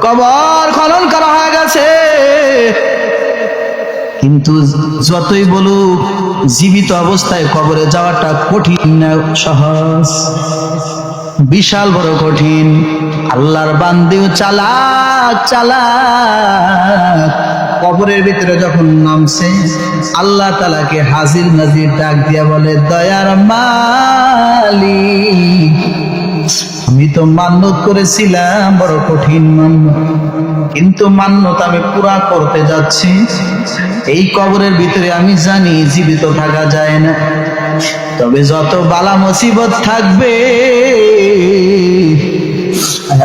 কবর খনন করা হয়ে গেছে। কিন্তু যতই বলুক জীবিত অবস্থায় কবরে যাওয়াটা কঠিন না সহজ? বিশাল বড় কঠিন। আল্লাহর বান্দিও চালাক চালাক। কবরের ভিতরে যখন নামছে, আল্লাহ তাআলাকে হাজির নাজির ডাক দিয়া বলে, দয়ার মালিক, আমি তো মান্যত করেছিলাম, বড় কঠিন মান্যত, কিন্তু মান্যত আমি পুরা করতে যাচ্ছি। এই কবরের ভিতরে আমি জানি জীবিত থাকা যায় না, তবে যত বালা মুসিবত থাকবে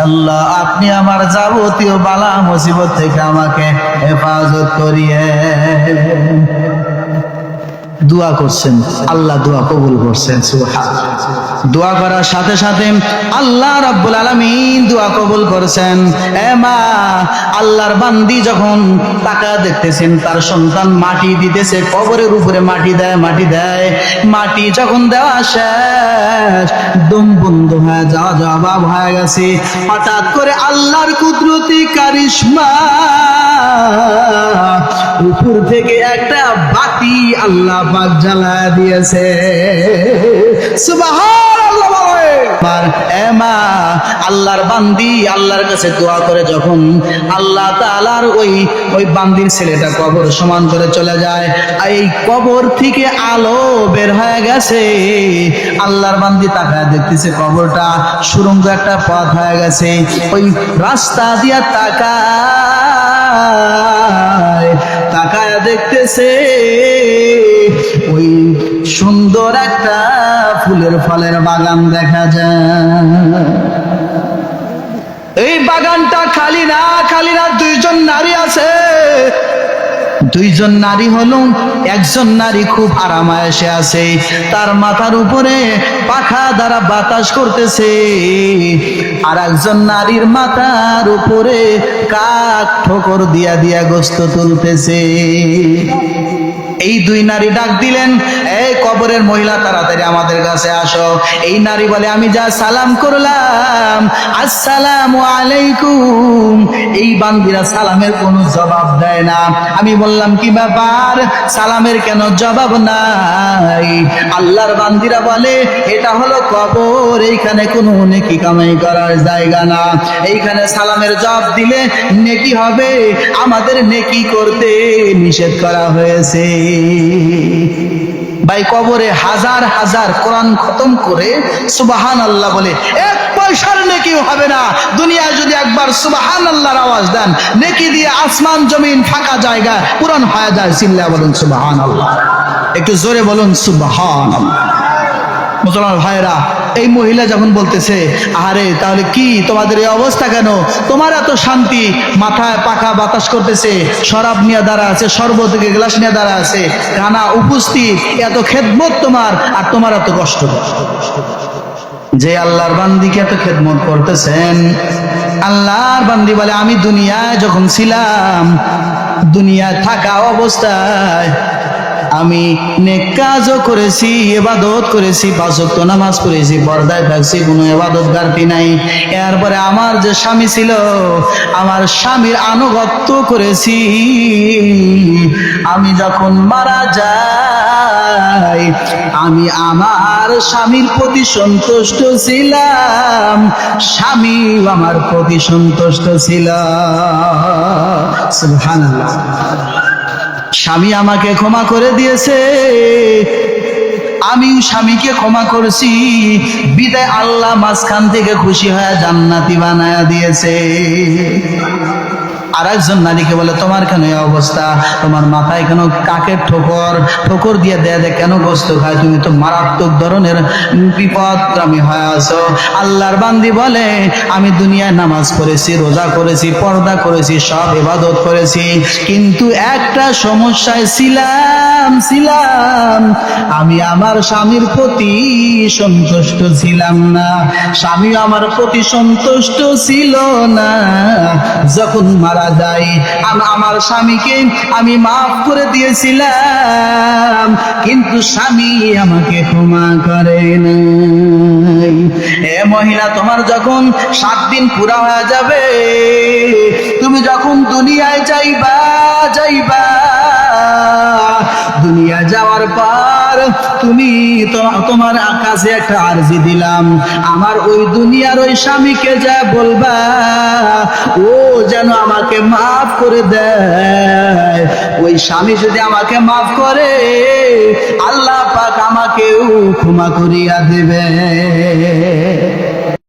আল্লাহ আপনি আমার যাবতীয় বালা মুসিবত থেকে আমাকে হেফাজত করিয়ে। দোয়া করছেন, আল্লাহ দোয়া কবুল করছেন। সুবহানাল্লাহ। দোয়া করার সাথে সাথে আল্লাহ রাব্বুল আলামিন দোয়া কবুল করেছেন। এ মা, আল্লাহর বান্দি যখন টাকা দেখতেছেন তার সন্তান মাটি দিতেছে, কবরের উপরে মাটি দেয়, মাটি যখন দেওয়া শেষ, দম বন্ধ হয়ে যাওয়া জবাব হয়ে গেছে, হঠাৎ করে আল্লাহর কুদরতি কারিশমা, উপর থেকে একটা বাতি আল্লাহ পাক জ্বালায় দিয়েছে। সুবহানাল্লাহ। মা, আল্লাহর বান্দি আল্লাহর কাছে দোয়া করে যখন আল্লাহ তাআলার ওই বান্দির ছেলেটা কবর সমান করে চলে যায়, এই কবর থেকে আলো বের হয়ে গেছে। আল্লাহর বান্দি তাকায় দেখতেছে কবরটা সুড়ঙ্গ একটা পথ হয়ে গেছে। ওই রাস্তা দিয়া তাকায় দেখতেছে ওই সুন্দর একটা ফুলের ফলের বাগান দেখা যায়। এই বাগানটা খালি না, দুইজন নারী আছে। দুইজন নারী হলো, একজন নারী খুব আরামায়েশে আছে, তার মাথার উপরে পাখা দ্বারা বাতাস করতেছে, আর একজন নারীর মাথার উপরে কাক ঠোকর দিয়া দিয়া গোশত তুলতেছে। এই দুই নারী ডাক দিলেন, এই কবরের মহিলা তাড়াতাড়ি আমাদের কাছে আসো। এই নারী বলে, আমি যা সালাম করলাম, আসসালামু আলাইকুম, এই বান্দিরা সালামের কোনো জবাব দেয় না। আমি বললাম, কি ব্যাপার, সালামের কেন জবাব নাই? আল্লাহর বান্দিরা বলে, এটা হলো কবর, এইখানে কোনো নেকি কামাই করার জায়গা না, এইখানে সালামের জবাব দিলে নেকি হবে, আমাদের নেকি করতে নিষেধ করা হয়েছে। ভাই, কবরে হাজার হাজার কোরআন খতম করে সুবহানাল্লাহ বলে এক পয়সার নেকিও হবে না। দুনিয়ায় যদি একবার সুবহানাল্লাহর আওয়াজ দেন, নেকি দিয়ে আসমান জমিন ফাঁকা জায়গা পূরণ হয়ে যায়। চিল্লা বলুন সুবহানাল্লাহ, একটু জোরে বলুন সুবহানাল্লাহ। মুসলমান ভাইরা, এই মহিলা যখন বলতেছে, আরে তাহলে কি তোমাদের এই অবস্থা কেন? তোমার এত শান্তি, মাথায় পাখা বাতাস করতেছে, শরাব নিয়ে দাঁড়া আছে, শরবত থেকে গ্লাস নিয়ে দাঁড়া আছে, কানা উপস্থিত, এত খেদমত তোমার, আর তোমার এত কষ্ট। যে আল্লাহর বান্দিকে এত খেদমত করতেছেন, আল্লাহর বান্দি বলে, আমি দুনিয়ায় যখন ছিলাম, দুনিয়ায় থাকা অবস্থায় আমি নেক কাজও করেছি, ইবাদত করেছি, 5 ওয়াক্ত নামাজ পড়েছি, পর্দায় থাকছি, কোনো ইবাদত ঘাটতি নাই। এরপরে আমার যে স্বামী ছিল, আমার স্বামীর আনুগত্য করেছি। আমি যখন মারা যাই, আমি আমার স্বামীর প্রতি সন্তুষ্ট ছিলাম, স্বামী আমার প্রতি সন্তুষ্ট ছিল। সুবহানাল্লাহ। স্বামী আমাকে ক্ষমা করে দিয়েছে, আমিও স্বামীকে ক্ষমা করেছি, বিদায় আল্লাহ মাঝখান থেকে খুশি হয়ে জান্নাতি বানায়া দিয়েছে। আর একজন নারীকে বলে, তোমার কেন এই অবস্থা, তোমার মাথায় কেন কাকের ঠোকর দিয়ে দেয়, কেন গোস্ত খায়, তুমি তো মারাত্মক ধরনের বিপদগামী হয়ে আছো। আল্লাহর বান্দি বলে, আমি দুনিয়ায় নামাজ পড়েছি, রোজা করেছি, পর্দা করেছি, সব ইবাদত করেছি, কিন্তু একটা সমস্যায় ছিলাম, আমি আমার স্বামীর প্রতি সন্তুষ্ট ছিলাম না, স্বামী আমার প্রতি সন্তুষ্ট ছিল না। যখন মারা যায়, আমার স্বামীকে আমি মাফ করে দিয়েছিলাম, কিন্তু স্বামী আমাকে ক্ষমা করে নাই। এ মহিলা, তোমার যখন 7 দিন পুরা হয়ে যাবে, যাইবা যাইবা দুনিয়া যাওয়ার পর তুমি তোমার কাছে একটা আরজি দিলাম, আমার ওই দুনিয়ার ওই স্বামীকে যা বলবা ও যেন আমাকে মাফ করে দেয়। ওই স্বামী যদি আমাকে মাফ করে আল্লাহ পাক আমাকেও ক্ষমা করিয়া দেবে।